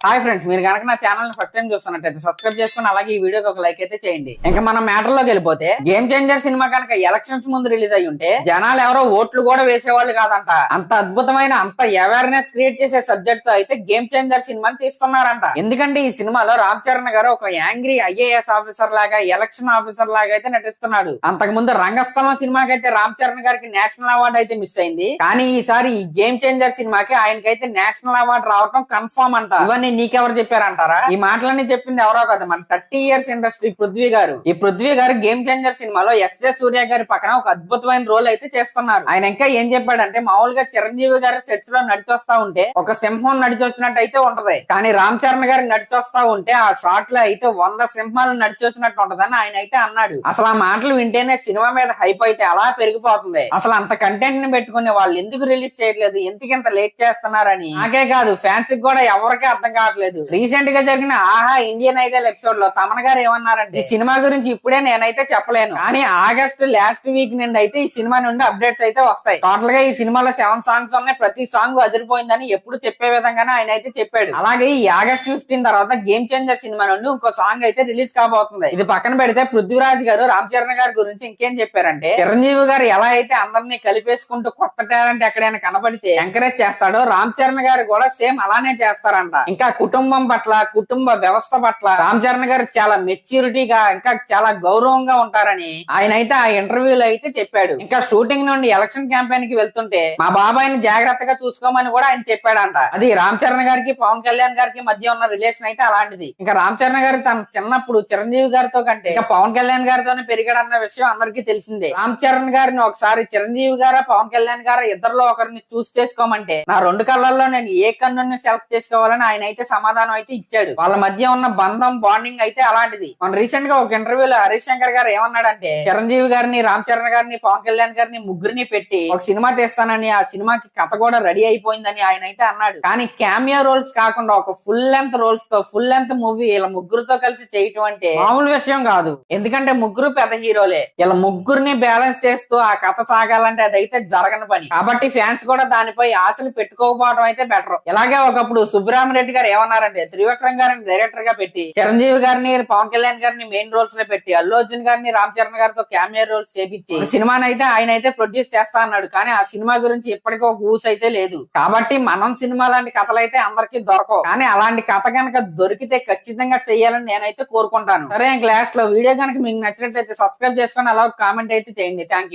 Hi friends, మీరు కనుక నా ఛానల్ ఫస్ట్ టైం చూస్తున్నట్టయితే సబ్స్క్రైబ్ చేసుకుని అలాగే ఈ వీడియోకి ఒక లైక్ అయితే చేయండి. ఇంకా మనం మ్యాటర్ లోకి వెళ్ళిపోతే, గేమ్ చేంజర్ సినిమా కనుక ఎలక్షన్స్ ముందు రిలీజ్ అయ్యి ఉంటే జనాలు ఎవరో ఓట్లు కూడా వేసేవాళ్ళు కాదంట. అంత అద్భుతమైన అంత అవేర్నెస్ క్రియేట్ చేసే సబ్జెక్ట్ తో అయితే గేమ్ చేంజర్ సినిమాని తీస్తున్నారంట. ఎందుకంటే ఈ సినిమాలో రామ్ చరణ్ గారు ఒక యాంగ్రీ ఐఏఎస్ ఆఫీసర్ లాగా, ఎలక్షన్ ఆఫీసర్ లాగా అయితే నటిస్తున్నాడు. అంతకు ముందు రంగస్థలం సినిమాకి అయితే రామ్ చరణ్ గారికి నేషనల్ అవార్డు అయితే మిస్ అయింది. కానీ ఈసారి ఈ గేమ్ చేంజర్ సినిమాకి ఆయనకైతే నేషనల్ అవార్డు రావటం కన్ఫర్మ్ అంట. ఇవన్నీ నీకెవరు చెప్పారంటారా? ఈ మాటలన్నీ చెప్పింది ఎవరో కదా, మన 30 years ఇండస్ట్రీ పృథ్వీ గారు. ఈ పృథ్వీ గారు గేమ్ చేంజర్ సినిమాలో ఎస్జే సూర్య గారి పక్కన ఒక అద్భుతమైన రోల్ అయితే చేస్తున్నారు. ఆయన ఇంకా ఏం చెప్పాడంటే, మామూలుగా చిరంజీవి గారు సెట్స్ లో నడిచొస్తా ఉంటే ఒక సింహం నడిచొచ్చినట్టు అయితే ఉంటది, కానీ రామ్ చరణ్ గారు నడిచొస్తా ఉంటే ఆ షాట్ లో అయితే 100 సింహాలు నడిచొచ్చినట్టు ఉంటదని ఆయన అయితే అన్నాడు. అసలు ఆ మాటలు వింటేనే సినిమా మీద హైప్ అయితే అలా పెరిగిపోతుంది. అసలు అంత కంటెంట్ ని పెట్టుకుని వాళ్ళు ఎందుకు రిలీజ్ చేయట్లేదు, ఎందుకింత లేట్ చేస్తున్నారని నాకే కాదు, ఫ్యాన్స్ కి కూడా ఎవరికీ అర్థం కావట్లేదు. రీసెంట్ గా జరిగిన ఆహా ఇండియన్ ఐడల్ ఎపిసోడ్ లో తమన్ గారు ఏమన్నారంటే, ఈ సినిమా గురించి ఇప్పుడే నేనైతే చెప్పలేను, కానీ ఆగస్టు లాస్ట్ వీక్ నుండి అయితే ఈ సినిమా నుండి అప్డేట్స్ అయితే వస్తాయి. టోటల్ గా ఈ సినిమాలో 7 సాంగ్స్ ఉన్నాయి, ప్రతి సాంగ్ అదిరిపోయిందని ఎప్పుడు చెప్పే విధంగానే ఆయన అయితే చెప్పాడు. అలాగే ఈ ఆగస్ట్ 15 తర్వాత గేమ్ చేంజర్ సినిమా నుండి ఇంకో సాంగ్ అయితే రిలీజ్ కాబోతుంది. ఇది పక్కన పెడితే పృథ్వీరాజ్ గారు రామ్ చరణ్ గారి గురించి ఇంకేం చెప్పారంటే, చిరంజీవి గారు ఎలా అయితే అందరినీ కలిపేసుకుంటూ కొత్త టాలెంట్ ఎక్కడైనా కనబడితే ఎంకరేజ్ చేస్తాడో, రామ్ చరణ్ గారు కూడా సేమ్ అలానే చేస్తారంట. ఇంకా కుటుంబం పట్ల, కుటుంబ వ్యవస్థ పట్ల రామ్ చరణ్ గారు చాలా మెచ్యూరిటీగా, ఇంకా చాలా గౌరవంగా ఉంటారని ఆయన అయితే ఆ ఇంటర్వ్యూలో అయితే చెప్పాడు. ఇంకా షూటింగ్ నుండి ఎలక్షన్ క్యాంపెయిన్ కి వెళ్తుంటే మా బాబాయిని జాగ్రత్తగా చూసుకోమని కూడా ఆయన చెప్పాడంట. అది రామ్ చరణ్ గారికి పవన్ కళ్యాణ్ గారికి మధ్య ఉన్న రిలేషన్ అయితే అలాంటిది. ఇంకా రామ్ చరణ్ గారు తన చిన్నప్పుడు చిరంజీవి గారితో కంటే ఇంకా పవన్ కళ్యాణ్ గారితోనే పెరిగాడన్న విషయం అందరికీ తెలిసిందే. రామ్ చరణ్ గారిని ఒకసారి చిరంజీవి గారా పవన్ కళ్యాణ్ గారా ఇద్దరిలో ఒకరిని చూస్ చేసుకోమంటే నా 2 కళ్ళల్లో నేను ఏ కన్నుని సెలెక్ట్ చేసుకోవాలని ఆయన అయితే సమాధానం అయితే ఇచ్చాడు. వాళ్ళ మధ్య ఉన్న బంధం, బాండింగ్ అయితే అలాంటిది. మన రీసెంట్ గా ఒక ఇంటర్వ్యూలో హరీష్ శంకర్ గారు ఏమన్నాడంటే, చిరంజీవి గారిని, రామ్ చరణ్ గారిని, పవన్ కళ్యాణ్ గారిని ముగ్గురిని పెట్టి ఒక సినిమా తీస్తానని, ఆ సినిమాకి కథ కూడా రెడీ అయిపోయిందని ఆయన అయితే అన్నాడు. కానీ క్యామియో రోల్స్ కాకుండా ఒక ఫుల్ లెంత్ రోల్స్ తో ఫుల్ లెంత్ మూవీ ఇలా ముగ్గురుతో కలిసి చేయటం అంటే మామూలు విషయం కాదు. ఎందుకంటే ముగ్గురు పెద్ద హీరోలే. ఇలా ముగ్గురిని బ్యాలెన్స్ చేస్తూ ఆ కథ సాగాలంటే అదైతే జరగని పని. కాబట్టి ఫ్యాన్స్ కూడా దానిపై ఆశలు పెట్టుకోకపోవడం అయితే బెటర్. ఇలాగే ఒకప్పుడు సుబ్బరామిరెడ్డి గారు ఏమన్నారంటే, త్రివిక్రమ్ గారిని డైరెక్టర్ గా పెట్టి, చిరంజీవి గారిని, పవన్ కళ్యాణ్ గారిని మెయిన్ రోల్స్ లో పెట్టి, అల్లు అర్జున్ గారిని, రామ్ చరణ్ గారితో క్యామియో రోల్స్ చేపించి సినిమాని అయితే ఆయన అయితే ప్రొడ్యూస్ చేస్తా అన్నాడు. కానీ ఆ సినిమా గురించి ఇప్పటికీ ఒక ఊస్ అయితే లేదు. కాబట్టి మనం సినిమా లాంటి కథలు అయితే అందరికీ దొరకవు. కానీ అలాంటి కథ కనుక దొరికితే ఖచ్చితంగా చెయ్యాలని నేనైతే కోరుకుంటాను. సరే, లాస్ట్ లో వీడియో కనుక మీకు నచ్చినట్లయితే సబ్స్క్రైబ్ చేసుకొని అలా కామెంట్ అయితే చేయండి. Thank you.